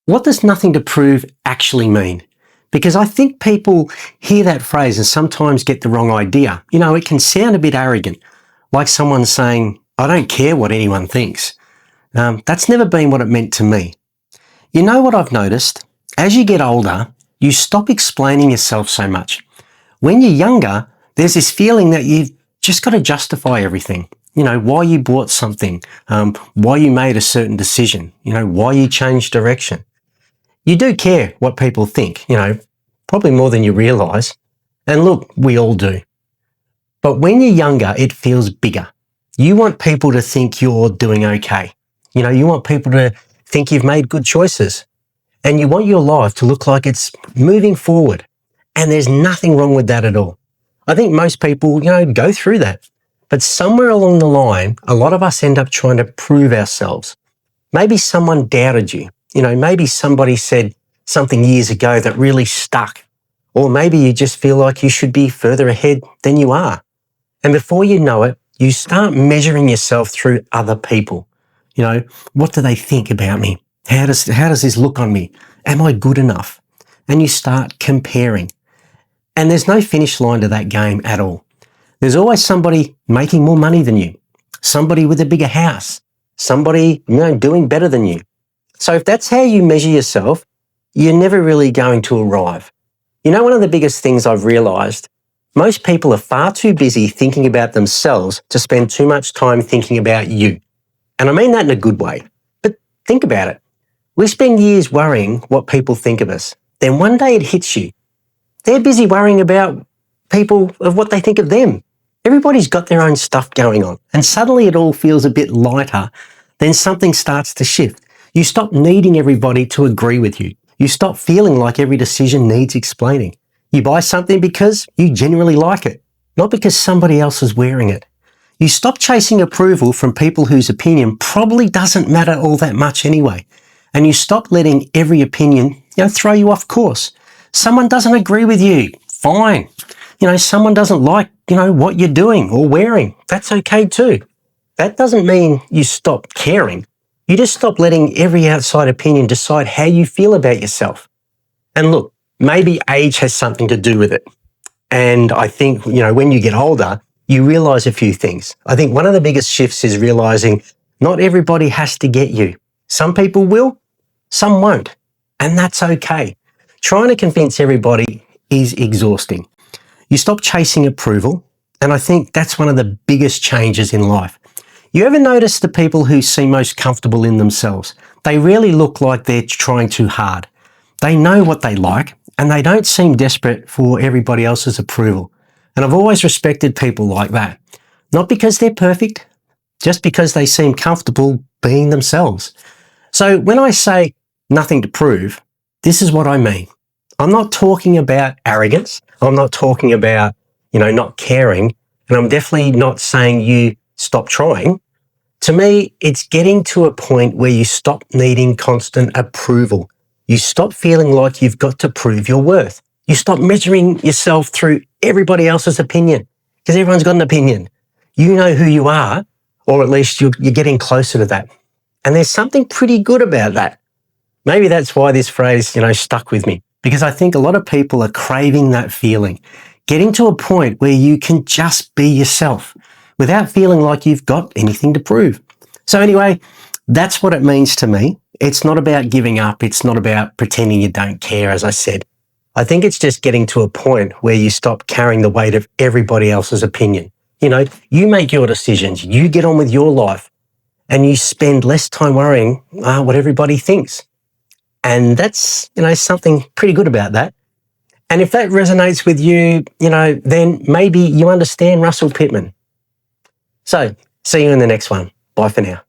what does nothing to prove actually mean? Because I think people hear that phrase and sometimes get the wrong idea. You know, it can sound a bit arrogant, like someone saying, I don't care what anyone thinks. That's never been what it meant to me. You know what I've noticed? As you get older, you stop explaining yourself so much. When you're younger, there's this feeling that you've just got to justify everything. You know, why you bought something, why you made a certain decision, you know, why you changed direction. You do care what people think, you know, probably more than you realise. And look, we all do. But when you're younger, it feels bigger. You want people to think you're doing okay. You know, you want people to think you've made good choices. And you want your life to look like it's moving forward. And there's nothing wrong with that at all. I think most people, you know, go through that. But somewhere along the line, a lot of us end up trying to prove ourselves. Maybe someone doubted you. You know, maybe somebody said something years ago that really stuck. Or maybe you just feel like you should be further ahead than you are. And before you know it, you start measuring yourself through other people. You know, what do they think about me? How does this look on me? Am I good enough? And you start comparing. And there's no finish line to that game at all. There's always somebody making more money than you, somebody with a bigger house, somebody, you know, doing better than you. So if that's how you measure yourself, you're never really going to arrive. You know, one of the biggest things I've realised, most people are far too busy thinking about themselves to spend too much time thinking about you. And I mean that in a good way. But think about it. We spend years worrying what people think of us. Then one day it hits you. They're busy worrying about people of what they think of them. Everybody's got their own stuff going on. And suddenly it all feels a bit lighter. Then something starts to shift. You stop needing everybody to agree with you. You stop feeling like every decision needs explaining. You buy something because you genuinely like it, not because somebody else is wearing it. You stop chasing approval from people whose opinion probably doesn't matter all that much anyway. And you stop letting every opinion, you know, throw you off course. Someone doesn't agree with you. Fine. You know, someone doesn't like, you know, what you're doing or wearing. That's okay too. That doesn't mean you stop caring. You just stop letting every outside opinion decide how you feel about yourself. And look, maybe age has something to do with it. And I think, you know, when you get older, you realise a few things. I think one of the biggest shifts is realising not everybody has to get you. Some people will, some won't. And that's okay. Trying to convince everybody is exhausting. You stop chasing approval. And I think that's one of the biggest changes in life. You ever notice the people who seem most comfortable in themselves? They rarely look like they're trying too hard. They know what they like and they don't seem desperate for everybody else's approval. And I've always respected people like that. Not because they're perfect, just because they seem comfortable being themselves. So when I say nothing to prove, this is what I mean. I'm not talking about arrogance. I'm not talking about, you know, not caring. And I'm definitely not saying you stop trying. To me, it's getting to a point where you stop needing constant approval. You stop feeling like you've got to prove your worth. You stop measuring yourself through everybody else's opinion, because everyone's got an opinion. You know who you are, or at least you're getting closer to that. And there's something pretty good about that. Maybe that's why this phrase, you know, stuck with me, because I think a lot of people are craving that feeling, getting to a point where you can just be yourself without feeling like you've got anything to prove. So anyway, that's what it means to me. It's not about giving up. It's not about pretending you don't care, as I said. I think it's just getting to a point where you stop carrying the weight of everybody else's opinion. You know, you make your decisions, you get on with your life, and you spend less time worrying what everybody thinks. And that's, you know, something pretty good about that. And if that resonates with you, you know, then maybe you understand Russell Pittman. So, see you in the next one. Bye for now.